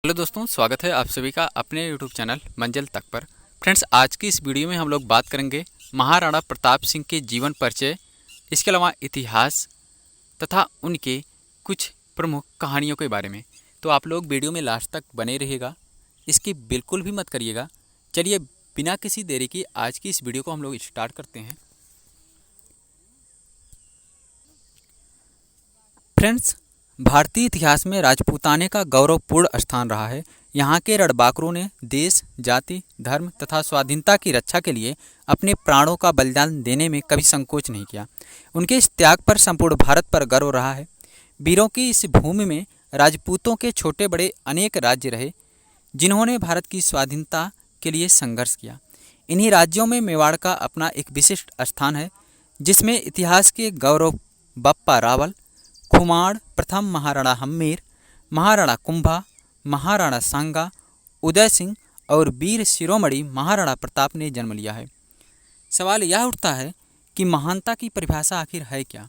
Hello दोस्तों, स्वागत है आप सभी का अपने यूट्यूब चैनल मंजिल तक पर। फ्रेंड्स, आज की इस वीडियो में हम लोग बात करेंगे महाराणा प्रताप सिंह के जीवन परिचय, इसके अलावा इतिहास तथा उनके कुछ प्रमुख कहानियों के बारे में। तो आप लोग वीडियो में लास्ट तक बने रहिएगा, इसकी बिल्कुल भी मत करिएगा। चलिए बिना किसी देरी की आज की इस वीडियो को हम लोग स्टार्ट करते हैं। फ्रेंड्स, भारतीय इतिहास में राजपूताने का गौरवपूर्ण स्थान रहा है। यहाँ के रणबांकुरों ने देश, जाति, धर्म तथा स्वाधीनता की रक्षा के लिए अपने प्राणों का बलिदान देने में कभी संकोच नहीं किया। उनके इस त्याग पर संपूर्ण भारत पर गर्व रहा है। वीरों की इस भूमि में राजपूतों के छोटे बड़े अनेक राज्य रहे, जिन्होंने भारत की स्वाधीनता के लिए संघर्ष किया। इन्हीं राज्यों में मेवाड़ का अपना एक विशिष्ट स्थान है, जिसमें इतिहास के गौरव बप्पा रावल, खुमाड़ प्रथम महाराणा हम्मीर, महाराणा कुंभा, महाराणा सांगा, उदय सिंह और वीर शिरोमणि महाराणा प्रताप ने जन्म लिया है। सवाल यह उठता है कि महानता की परिभाषा आखिर है क्या?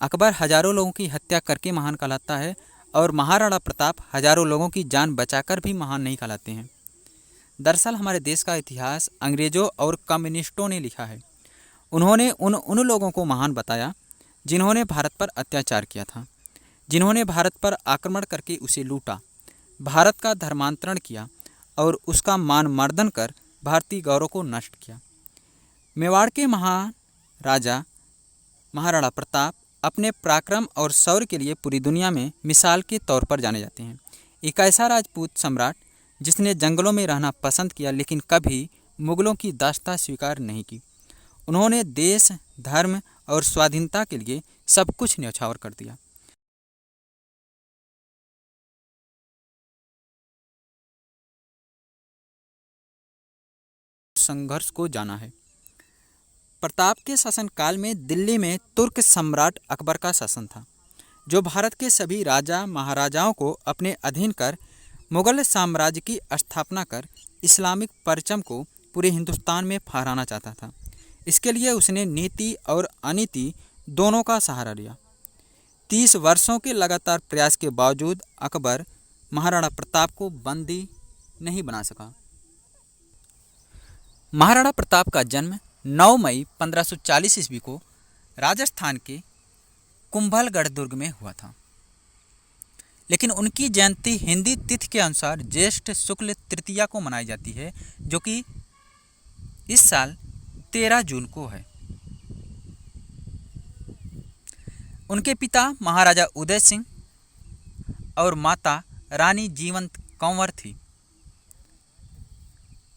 अकबर हजारों लोगों की हत्या करके महान कहलाता है और महाराणा प्रताप हजारों लोगों की जान बचाकर भी महान नहीं कहलाते हैं। दरअसल हमारे देश का इतिहास अंग्रेजों और कम्युनिस्टों ने लिखा है। उन्होंने उन लोगों को महान बताया जिन्होंने भारत पर अत्याचार किया था, जिन्होंने भारत पर आक्रमण करके उसे लूटा, भारत का धर्मांतरण किया और उसका मान मर्दन कर भारतीय गौरव को नष्ट किया। मेवाड़ के महान राजा महाराणा प्रताप अपने पराक्रम और शौर्य के लिए पूरी दुनिया में मिसाल के तौर पर जाने जाते हैं। एक ऐसा राजपूत सम्राट जिसने जंगलों में रहना पसंद किया, लेकिन कभी मुगलों की दास्तां स्वीकार नहीं की। उन्होंने देश, धर्म और स्वाधीनता के लिए सब कुछ न्यौछावर कर दिया। संघर्ष को जाना है। प्रताप के शासनकाल में दिल्ली में तुर्क सम्राट अकबर का शासन था, जो भारत के सभी राजा महाराजाओं को अपने अधीन कर मुगल साम्राज्य की स्थापना कर इस्लामिक परचम को पूरे हिंदुस्तान में फहराना चाहता था। इसके लिए उसने नीति और अनीति दोनों का सहारा लिया। 30 वर्षों के लगातार प्रयास के बावजूद अकबर महाराणा प्रताप को बंदी नहीं बना सका। महाराणा प्रताप का जन्म 9 मई 1540 ईस्वी को राजस्थान के कुंभलगढ़ दुर्ग में हुआ था, लेकिन उनकी जयंती हिंदी तिथि के अनुसार ज्येष्ठ शुक्ल तृतीया को मनाई जाती है, जो कि इस साल 13 जून को है। उनके पिता महाराजा उदय सिंह और माता रानी जीवंत कंवर थी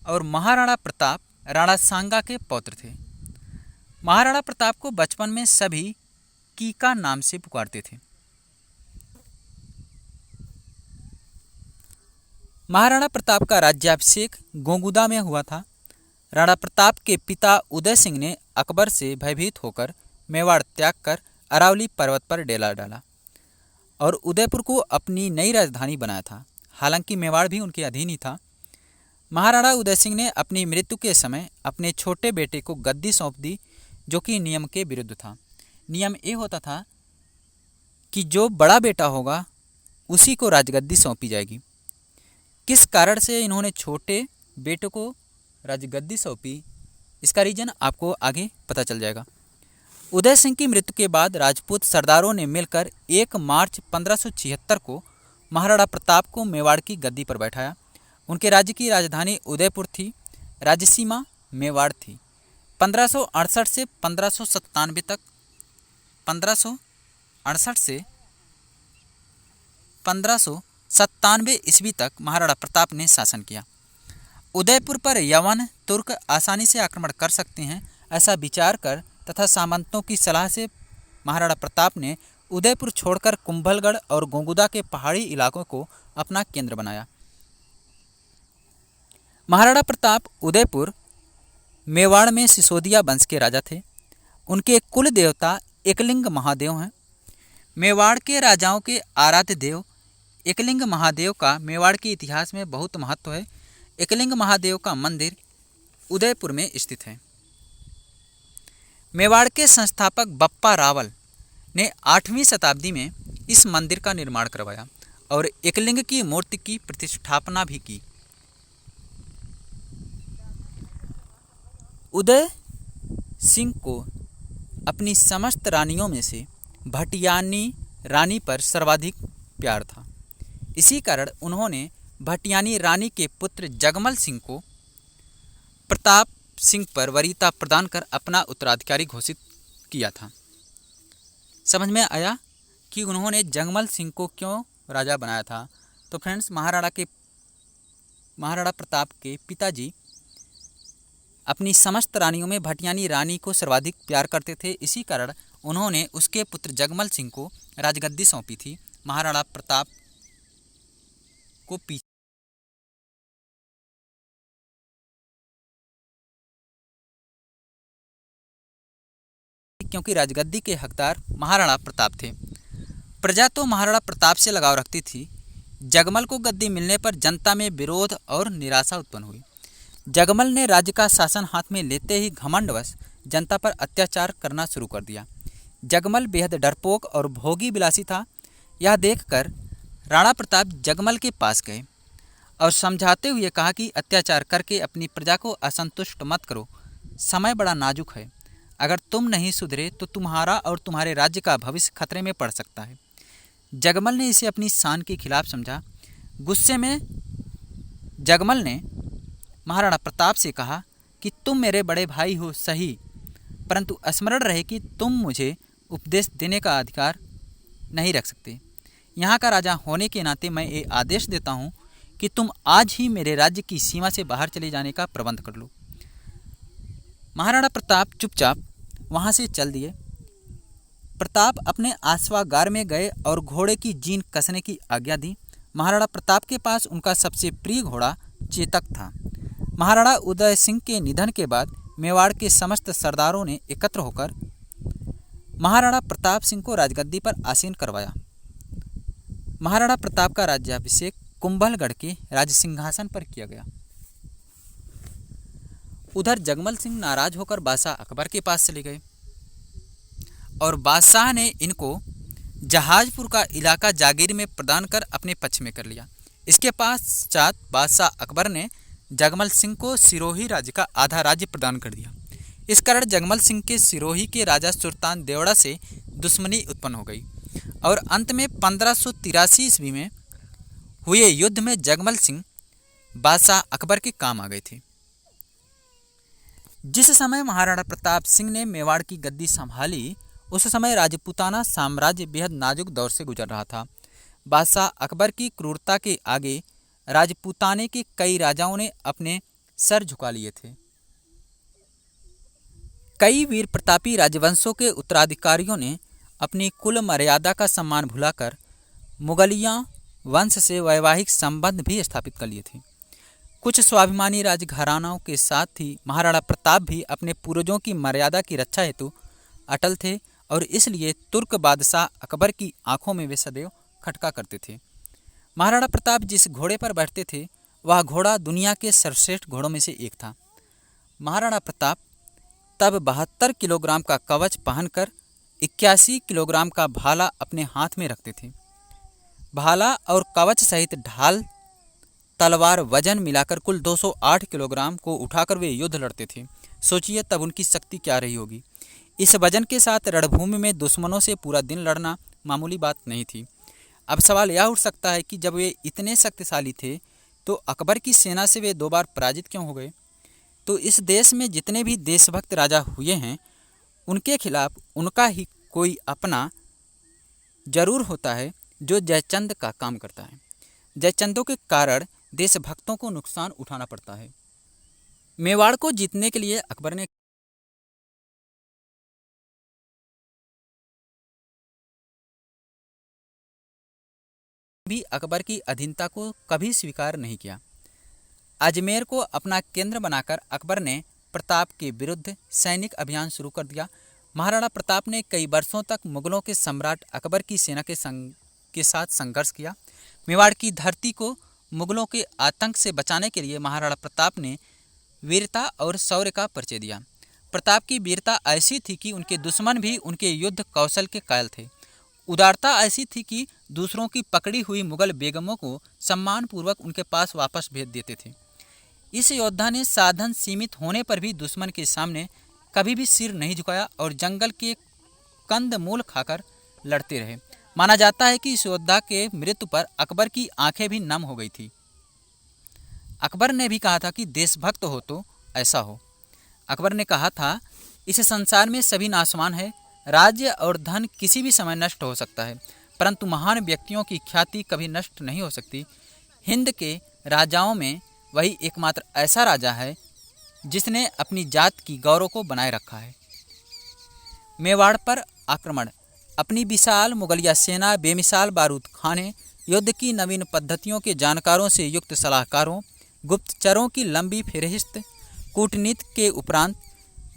और महाराणा प्रताप राणा सांगा के पौत्र थे। महाराणा प्रताप को बचपन में सभी कीका नाम से पुकारते थे। महाराणा प्रताप का राज्याभिषेक गोंगुदा में हुआ था। राणा प्रताप के पिता उदय सिंह ने अकबर से भयभीत होकर मेवाड़ त्याग कर अरावली पर्वत पर डेरा डाला और उदयपुर को अपनी नई राजधानी बनाया था। हालांकि मेवाड़ भी उनके अधीन ही था। महाराणा उदय सिंह ने अपनी मृत्यु के समय अपने छोटे बेटे को गद्दी सौंप दी, जो कि नियम के विरुद्ध था। नियम ये होता था कि जो बड़ा बेटा होगा उसी को राजगद्दी सौंपी जाएगी। किस कारण से इन्होंने छोटे बेटे को राजगद्दी सौंपी, इसका रीजन आपको आगे पता चल जाएगा। उदय सिंह की मृत्यु के बाद राजपूत सरदारों ने मिलकर 1 मार्च 1576 को महाराणा प्रताप को मेवाड़ की गद्दी पर बैठाया। उनके राज्य की राजधानी उदयपुर थी। राज्य सीमा मेवाड़ थी। 1568 से 1597 तक 1568 से 1597 ईस्वी तक महाराणा प्रताप ने शासन किया। उदयपुर पर यवन तुर्क आसानी से आक्रमण कर सकते हैं, ऐसा विचार कर तथा सामंतों की सलाह से महाराणा प्रताप ने उदयपुर छोड़कर कुंभलगढ़ और गोंगुदा के पहाड़ी इलाकों को अपना केंद्र बनाया। महाराणा प्रताप उदयपुर मेवाड़ में सिसोदिया वंश के राजा थे। उनके कुल देवता एकलिंग महादेव हैं। मेवाड़ के राजाओं के आराध्य देव एकलिंग महादेव का मेवाड़ के इतिहास में बहुत महत्व है। एकलिंग महादेव का मंदिर उदयपुर में स्थित है। मेवाड़ के संस्थापक बप्पा रावल ने 8वीं शताब्दी में इस मंदिर का निर्माण करवाया और एकलिंग की मूर्ति की प्रतिष्ठापना भी की। उदय सिंह को अपनी समस्त रानियों में से भटियानी रानी पर सर्वाधिक प्यार था। इसी कारण उन्होंने भटियानी रानी के पुत्र जगमल सिंह को प्रताप सिंह पर वरीयता प्रदान कर अपना उत्तराधिकारी घोषित किया था। समझ में आया कि उन्होंने जगमल सिंह को क्यों राजा बनाया था। तो फ्रेंड्स, महाराणा प्रताप के पिताजी अपनी समस्त रानियों में भटियानी रानी को सर्वाधिक प्यार करते थे। इसी कारण उन्होंने उसके पुत्र जगमल सिंह को राजगद्दी सौंपी थी। महाराणा प्रताप को क्योंकि राजगद्दी के हकदार महाराणा प्रताप थे। प्रजा तो महाराणा प्रताप से लगाव रखती थी। जगमल को गद्दी मिलने पर जनता में विरोध और निराशा उत्पन्न हुई। जगमल ने राज्य का शासन हाथ में लेते ही घमंडवश जनता पर अत्याचार करना शुरू कर दिया। जगमल बेहद डरपोक और भोगी विलासी था। यह देखकर राणा प्रताप जगमल के पास गए और समझाते हुए कहा कि अत्याचार करके अपनी प्रजा को असंतुष्ट मत करो। समय बड़ा नाजुक है। अगर तुम नहीं सुधरे तो तुम्हारा और तुम्हारे राज्य का भविष्य खतरे में पड़ सकता है। जगमल ने इसे अपनी शान के खिलाफ समझा। गुस्से में जगमल ने महाराणा प्रताप से कहा कि तुम मेरे बड़े भाई हो सही, परंतु स्मरण रहे कि तुम मुझे उपदेश देने का अधिकार नहीं रख सकते। यहाँ का राजा होने के नाते मैं ये आदेश देता हूँ कि तुम आज ही मेरे राज्य की सीमा से बाहर चले जाने का प्रबंध कर लो। महाराणा प्रताप चुपचाप वहाँ से चल दिए। प्रताप अपने आश्वागार में गए और घोड़े की जीन कसने की आज्ञा दी। महाराणा प्रताप के पास उनका सबसे प्रिय घोड़ा चेतक था। महाराणा उदय सिंह के निधन के बाद मेवाड़ के समस्त सरदारों ने एकत्र होकर महाराणा प्रताप सिंह को राजगद्दी पर आसीन करवाया। महाराणा प्रताप का राज्याभिषेक कुंभलगढ़ के राज सिंहासन पर किया गया। उधर जगमल सिंह नाराज होकर बादशाह अकबर के पास चले गए और बादशाह ने इनको जहाजपुर का इलाका जागीर में प्रदान कर अपने पक्ष में कर लिया। इसके पश्चात बादशाह अकबर ने जगमल सिंह को सिरोही राज्य का आधा राज्य प्रदान कर दिया। इस कारण जगमल सिंह के सिरोही के राजा सुल्तान देवड़ा से दुश्मनी उत्पन्न हो गई और अंत में 1583 ईस्वी में हुए युद्ध में जगमल सिंह बादशाह अकबर के काम आ गए थे। जिस समय महाराणा प्रताप सिंह ने मेवाड़ की गद्दी संभाली, उस समय राजपूताना साम्राज्य बेहद नाजुक दौर से गुजर रहा था। बादशाह अकबर की क्रूरता के आगे राजपूताने के कई राजाओं ने अपने सर झुका लिए थे। कई वीर प्रतापी राजवंशों के उत्तराधिकारियों ने अपनी कुल मर्यादा का सम्मान भुलाकर मुगलिया वंश से वैवाहिक संबंध भी स्थापित कर लिए थे। कुछ स्वाभिमानी राजघरानों के साथ ही महाराणा प्रताप भी अपने पूर्वजों की मर्यादा की रक्षा हेतु अटल थे और इसलिए तुर्क बादशाह अकबर की आंखों में वे सदैव खटका करते थे। महाराणा प्रताप जिस घोड़े पर बैठते थे वह घोड़ा दुनिया के सर्वश्रेष्ठ घोड़ों में से एक था। महाराणा प्रताप तब 72 किलोग्राम का कवच पहनकर 81 किलोग्राम का भाला अपने हाथ में रखते थे। भाला और कवच सहित ढाल, तलवार वजन मिलाकर कुल 208 किलोग्राम को उठाकर वे युद्ध लड़ते थे। सोचिए तब उनकी शक्ति क्या रही होगी। इस वजन के साथ रणभूमि में दुश्मनों से पूरा दिन लड़ना मामूली बात नहीं थी। अब सवाल यह उठ सकता है कि जब वे इतने शक्तिशाली थे तो अकबर की सेना से वे 2 बार पराजित क्यों हो गए। तो इस देश में जितने भी देशभक्त राजा हुए हैं उनके खिलाफ उनका ही कोई अपना जरूर होता है जो जयचंद का काम करता है। जयचंदों के कारण देशभक्तों को नुकसान उठाना पड़ता है। मेवाड़ को जीतने के लिए अकबर ने भी अकबर की अधीनता को कभी स्वीकार नहीं किया। अजमेर को अपना केंद्र बनाकर अकबर ने प्रताप के विरुद्ध सैनिक अभियान शुरू कर दिया। महाराणा प्रताप ने कई वर्षों तक मुगलों के सम्राट अकबर की सेना के साथ संघर्ष किया। मेवाड़ की धरती को मुगलों के आतंक से बचाने के लिए महाराणा प्रताप ने वीरता और शौर्य का परिचय दिया। प्रताप की वीरता ऐसी थी कि उनके दुश्मन भी उनके युद्ध कौशल के कायल थे। उदारता ऐसी थी कि दूसरों की पकड़ी हुई मुगल बेगमों को सम्मानपूर्वक उनके पास वापस भेज देते थे। इस योद्धा ने साधन सीमित होने पर भी दुश्मन के सामने कभी भी सिर नहीं झुकाया और जंगल के कंदमूल खाकर लड़ते रहे। माना जाता है कि इस योद्धा के मृत्यु पर अकबर की आंखें भी नम हो गई थी। अकबर ने भी कहा था कि देशभक्त हो तो ऐसा हो। अकबर ने कहा था, इस संसार में सभी नाशवान है, राज्य और धन किसी भी समय नष्ट हो सकता है, परंतु महान व्यक्तियों की ख्याति कभी नष्ट नहीं हो सकती। हिंद के राजाओं में वही एकमात्र ऐसा राजा है जिसने अपनी जात की गौरव को बनाए रखा है। मेवाड़ पर आक्रमण। अपनी विशाल मुगलिया सेना, बेमिसाल बारूद खाने, युद्ध की नवीन पद्धतियों के जानकारों से युक्त सलाहकारों, गुप्तचरों की लंबी फेहरिस्त, कूटनीति के उपरांत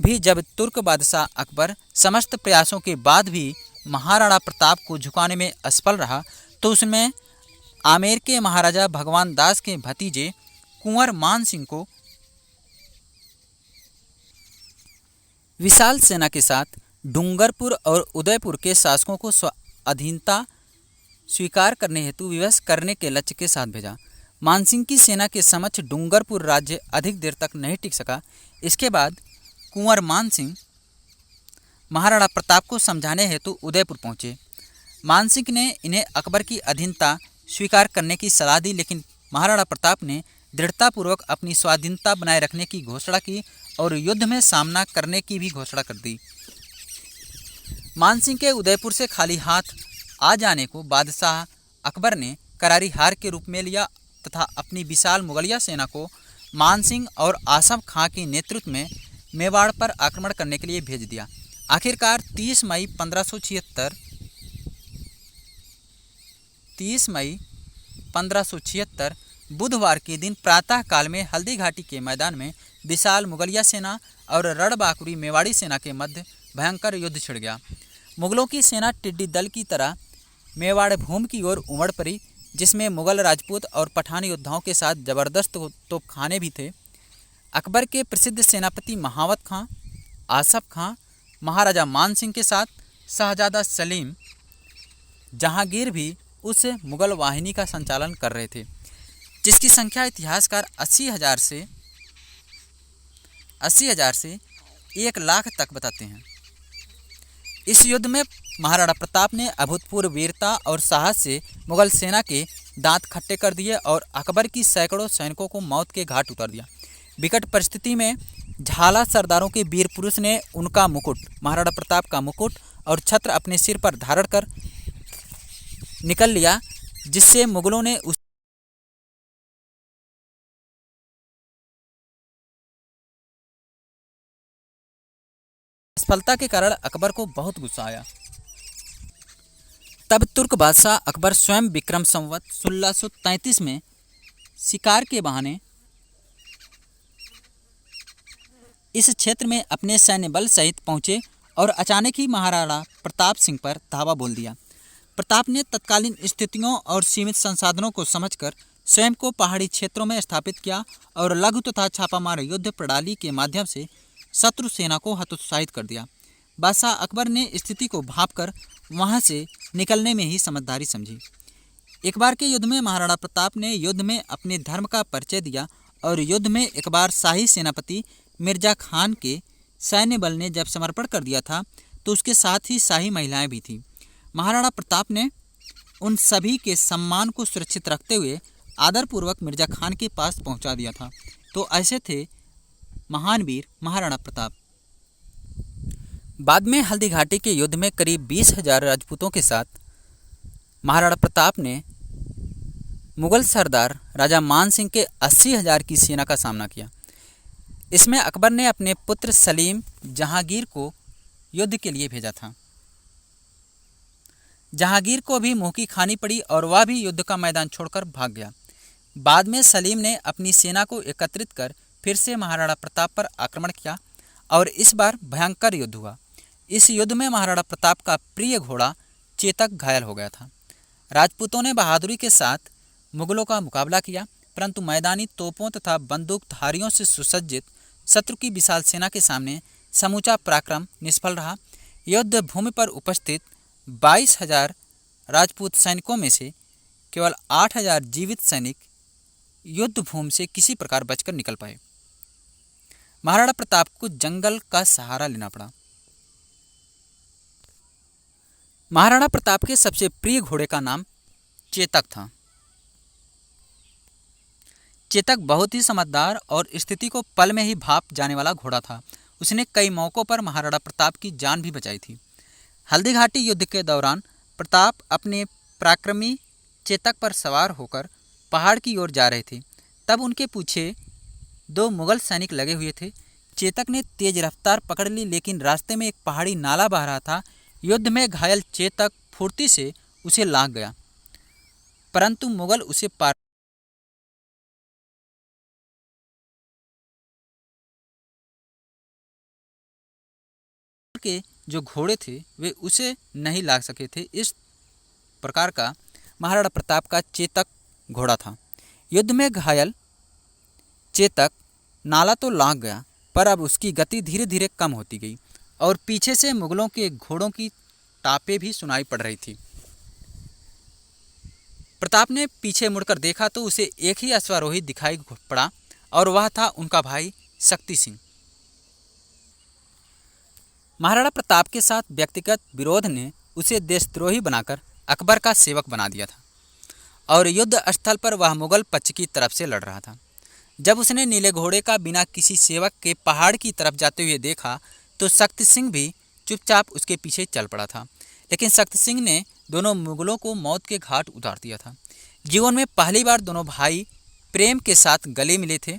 भी जब तुर्क बादशाह अकबर समस्त प्रयासों के बाद भी महाराणा प्रताप को झुकाने में असफल रहा, तो उसमें आमेर के महाराजा भगवान दास के भतीजे कुंवर मान सिंह को विशाल सेना के साथ डूंगरपुर और उदयपुर के शासकों को स्वाधीनता स्वीकार करने हेतु विवश करने के लक्ष्य के साथ भेजा। मानसिंह की सेना के समक्ष डूंगरपुर राज्य अधिक देर तक नहीं टिक सका। इसके बाद कुंवर मान सिंह महाराणा प्रताप को समझाने हेतु उदयपुर पहुंचे। मान सिंह ने इन्हें अकबर की अधीनता स्वीकार करने की सलाह दी, लेकिन महाराणा प्रताप ने दृढ़तापूर्वक अपनी स्वाधीनता बनाए रखने की घोषणा की और युद्ध में सामना करने की भी घोषणा कर दी। मान सिंह के उदयपुर से खाली हाथ आ जाने को बादशाह अकबर ने करारी हार के रूप में लिया तथा अपनी विशाल मुगलिया सेना को मान सिंह और आसफ खां के नेतृत्व में मेवाड़ पर आक्रमण करने के लिए भेज दिया। आखिरकार 30 मई 1576 बुधवार के दिन प्रातः काल में हल्दी घाटी के मैदान में विशाल मुगलिया सेना और रणबांकुरी मेवाड़ी सेना के मध्य भयंकर युद्ध छिड़ गया। मुगलों की सेना टिड्डी दल की तरह मेवाड़ भूमि की ओर उमड़ पड़ी, जिसमें मुगल, राजपूत और पठान योद्धाओं के साथ जबरदस्त तोपखाने भी थे। अकबर के प्रसिद्ध सेनापति महावत खां, आसफ खां, महाराजा मान सिंह के साथ शहजादा सलीम जहांगीर भी उस मुगल वाहिनी का संचालन कर रहे थे, जिसकी संख्या इतिहासकार 80,000 से 1 लाख तक बताते हैं। इस युद्ध में महाराणा प्रताप ने अभूतपूर्व वीरता और साहस से मुगल सेना के दांत खट्टे कर दिए और अकबर की सैकड़ों सैनिकों को मौत के घाट उतार दिया। विकट परिस्थिति में झाला सरदारों के वीर पुरुष ने उनका मुकुट, महाराणा प्रताप का मुकुट और छत्र अपने सिर पर धारण कर निकल लिया, जिससे मुगलों ने उस असफलता के कारण अकबर को बहुत गुस्सा आया। तब तुर्क बादशाह अकबर स्वयं विक्रम संवत 1633 में शिकार के बहाने इस क्षेत्र में अपने सैन्य बल सहित पहुंचे और अचानक ही महाराणा प्रताप सिंह पर धावा बोल दिया। प्रताप ने तत्कालीन स्थितियों और सीमित संसाधनों को समझकर स्वयं को पहाड़ी क्षेत्रों में स्थापित किया और लघु तथा छापामार युद्ध प्रणाली के माध्यम से शत्रु सेना को हतोत्साहित कर दिया। बादशाह अकबर ने स्थिति को भांपकर वहां से निकलने में ही समझदारी समझी। एक बार के युद्ध में महाराणा प्रताप ने युद्ध में अपने धर्म का परिचय दिया और युद्ध में एक बार शाही सेनापति मिर्जा खान के सैन्य बल ने जब समर्पण कर दिया था, तो उसके साथ ही शाही महिलाएं भी थीं। महाराणा प्रताप ने उन सभी के सम्मान को सुरक्षित रखते हुए आदरपूर्वक मिर्जा खान के पास पहुंचा दिया था। तो ऐसे थे महान वीर महाराणा प्रताप। बाद में हल्दी घाटी के युद्ध में करीब 20,000 राजपूतों के साथ महाराणा प्रताप ने मुगल सरदार राजा मान सिंह के 80,000 की सेना का सामना किया। इसमें अकबर ने अपने पुत्र सलीम जहांगीर को युद्ध के लिए भेजा था। जहांगीर को भी मुंह की खानी पड़ी और वह भी युद्ध का मैदान छोड़कर भाग गया। बाद में सलीम ने अपनी सेना को एकत्रित कर फिर से महाराणा प्रताप पर आक्रमण किया और इस बार भयंकर युद्ध हुआ। इस युद्ध में महाराणा प्रताप का प्रिय घोड़ा चेतक घायल हो गया था। राजपूतों ने बहादुरी के साथ मुगलों का मुकाबला किया, परंतु मैदानी तोपों तथा बंदूकधारियों से सुसज्जित शत्रु की विशाल सेना के सामने समूचा पराक्रम निष्फल रहा। युद्ध भूमि पर उपस्थित 22,000 राजपूत सैनिकों में से केवल 8,000 जीवित सैनिक युद्ध भूमि से किसी प्रकार बचकर निकल पाए। महाराणा प्रताप को जंगल का सहारा लेना पड़ा। महाराणा प्रताप के सबसे प्रिय घोड़े का नाम चेतक था। चेतक बहुत ही समझदार और स्थिति को पल में ही भाप जाने वाला घोड़ा था। उसने कई मौकों पर महाराणा प्रताप की जान भी बचाई थी। हल्दी घाटी युद्ध के दौरान प्रताप अपने पराक्रमी चेतक पर सवार होकर पहाड़ की ओर जा रहे थे। तब उनके पीछे 2 मुगल सैनिक लगे हुए थे। चेतक ने तेज रफ्तार पकड़ ली, लेकिन रास्ते में एक पहाड़ी नाला बह रहा था। युद्ध में घायल चेतक फुर्ती से उसे लांघ गया, परंतु मुगल उसे पार के जो घोड़े थे वे उसे नहीं लाग सके थे। इस प्रकार का महाराणा प्रताप का चेतक घोड़ा था। युद्ध में घायल चेतक नाला तो लांघ गया, पर अब उसकी गति धीरे धीरे कम होती गई और पीछे से मुगलों के घोड़ों की टापें भी सुनाई पड़ रही थी। प्रताप ने पीछे मुड़कर देखा तो उसे एक ही अश्वारोही दिखाई पड़ा और वह था उनका भाई शक्ति सिंह। महाराणा प्रताप के साथ व्यक्तिगत विरोध ने उसे देशद्रोही बनाकर अकबर का सेवक बना दिया था और युद्ध स्थल पर वह मुगल पक्ष की तरफ से लड़ रहा था। जब उसने नीले घोड़े का बिना किसी सेवक के पहाड़ की तरफ जाते हुए देखा तो शक्ति सिंह भी चुपचाप उसके पीछे चल पड़ा था। लेकिन शक्ति सिंह ने दोनों मुगलों को मौत के घाट उतार दिया था। जीवन में पहली बार दोनों भाई प्रेम के साथ गले मिले थे।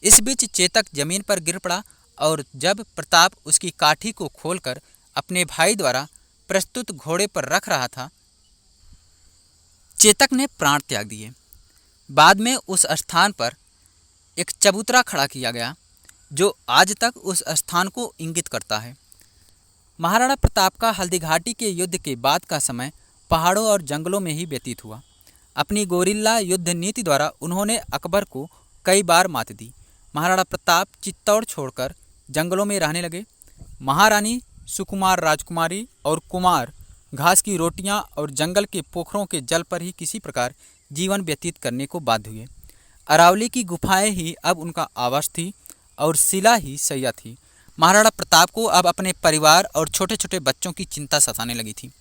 इस बीच चेतक जमीन पर गिर पड़ा और जब प्रताप उसकी काठी को खोलकर अपने भाई द्वारा प्रस्तुत घोड़े पर रख रहा था, चेतक ने प्राण त्याग दिए। बाद में उस स्थान पर एक चबूतरा खड़ा किया गया जो आज तक उस स्थान को इंगित करता है। महाराणा प्रताप का हल्दी घाटी के युद्ध के बाद का समय पहाड़ों और जंगलों में ही व्यतीत हुआ। अपनी गोरिल्ला युद्ध नीति द्वारा उन्होंने अकबर को कई बार मात दी। महाराणा प्रताप चित्तौड़ छोड़कर जंगलों में रहने लगे। महारानी सुकुमार राजकुमारी और कुमार घास की रोटियां और जंगल के पोखरों के जल पर ही किसी प्रकार जीवन व्यतीत करने को बाध्य हुए। अरावली की गुफाएं ही अब उनका आवास थी और शिला ही सैया थी। महाराणा प्रताप को अब अपने परिवार और छोटे छोटे बच्चों की चिंता सताने लगी थी।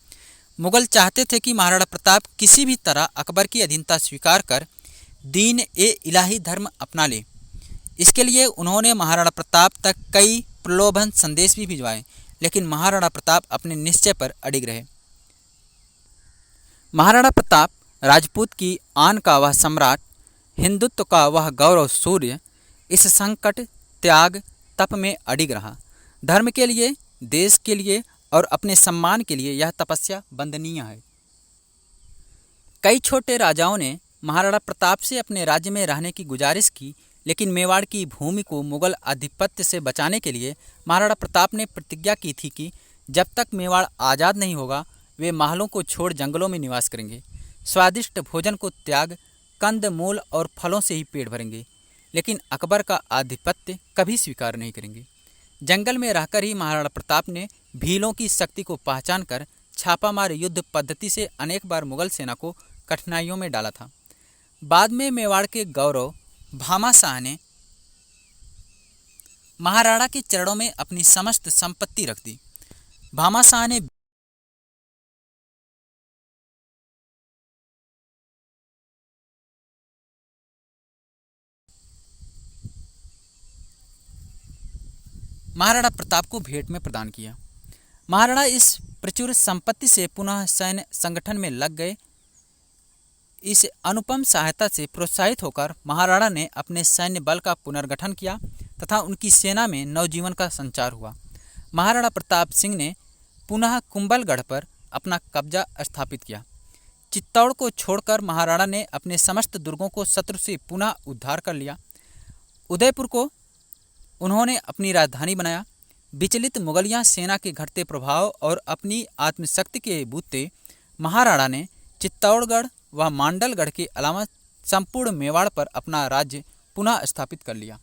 मुगल चाहते थे कि महाराणा प्रताप किसी भी तरह अकबर की अधीनता स्वीकार कर दीन ए इलाही धर्म अपना ले। इसके लिए उन्होंने महाराणा प्रताप तक कई प्रलोभन संदेश भी भिजवाए, लेकिन महाराणा प्रताप अपने निश्चय पर अडिग रहे। महाराणा प्रताप राजपूत की आन का वह सम्राट, हिंदुत्व का वह गौरव सूर्य, इस संकट त्याग तप में अडिग रहा। धर्म के लिए, देश के लिए और अपने सम्मान के लिए यह तपस्या वंदनीय है। कई छोटे राजाओं ने महाराणा प्रताप से अपने राज्य में रहने की गुजारिश की, लेकिन मेवाड़ की भूमि को मुगल आधिपत्य से बचाने के लिए महाराणा प्रताप ने प्रतिज्ञा की थी कि जब तक मेवाड़ आज़ाद नहीं होगा वे महलों को छोड़ जंगलों में निवास करेंगे, स्वादिष्ट भोजन को त्याग कंद मूल और फलों से ही पेट भरेंगे, लेकिन अकबर का आधिपत्य कभी स्वीकार नहीं करेंगे। जंगल में रहकर ही महाराणा प्रताप ने भीलों की शक्ति को पहचान कर छापामार युद्ध पद्धति से अनेक बार मुगल सेना को कठिनाइयों में डाला था। बाद में मेवाड़ के गौरव भामा शाह ने महाराणा के चरणों में अपनी समस्त संपत्ति रख दी। भामा शाह ने महाराणा प्रताप को भेंट में प्रदान किया। महाराणा इस प्रचुर संपत्ति से पुनः सैन्य संगठन में लग गए। इस अनुपम सहायता से प्रोत्साहित होकर महाराणा ने अपने सैन्य बल का पुनर्गठन किया तथा उनकी सेना में नवजीवन का संचार हुआ। महाराणा प्रताप सिंह ने पुनः कुंभलगढ़ पर अपना कब्जा स्थापित किया। चित्तौड़ को छोड़कर महाराणा ने अपने समस्त दुर्गों को शत्रु से पुनः उद्धार कर लिया। उदयपुर को उन्होंने अपनी राजधानी बनाया। विचलित मुगलिया सेना के घटते प्रभाव और अपनी आत्मशक्ति के बूते महाराणा ने चित्तौड़गढ़ व मांडलगढ़ के अलावा संपूर्ण मेवाड़ पर अपना राज्य पुनः स्थापित कर लिया।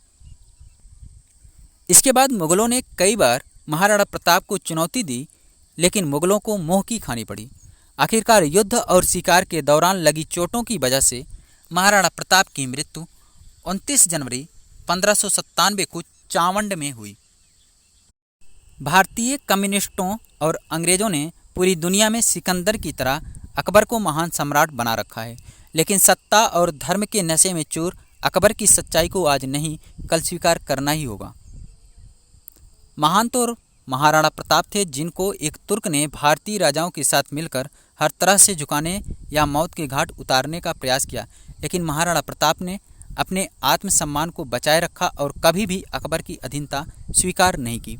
इसके बाद मुगलों ने कई बार महाराणा प्रताप को चुनौती दी, लेकिन मुगलों को मुंह की खानी पड़ी। आखिरकार युद्ध और शिकार के दौरान लगी चोटों की वजह से महाराणा प्रताप की मृत्यु 29 जनवरी 1597 को चावंड में हुई। भारतीय कम्युनिस्टों और अंग्रेजों ने पूरी दुनिया में सिकंदर की तरह अकबर को महान सम्राट बना रखा है, लेकिन सत्ता और धर्म के नशे में चूर अकबर की सच्चाई को आज नहीं कल स्वीकार करना ही होगा। महान तो महाराणा प्रताप थे, जिनको एक तुर्क ने भारतीय राजाओं के साथ मिलकर हर तरह से झुकाने या मौत के घाट उतारने का प्रयास किया, लेकिन महाराणा प्रताप ने अपने आत्मसम्मान को बचाए रखा और कभी भी अकबर की अधीनता स्वीकार नहीं की।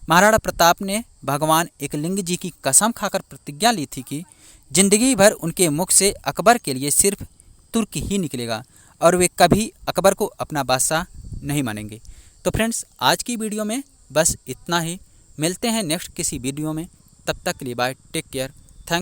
महाराणा प्रताप ने भगवान एकलिंग जी की कसम खाकर प्रतिज्ञा ली थी कि जिंदगी भर उनके मुख से अकबर के लिए सिर्फ तुर्क ही निकलेगा और वे कभी अकबर को अपना बादशाह नहीं मानेंगे। तो फ्रेंड्स, आज की वीडियो में बस इतना ही। मिलते हैं नेक्स्ट किसी वीडियो में, तब तक के लिए बाय, टेक केयर।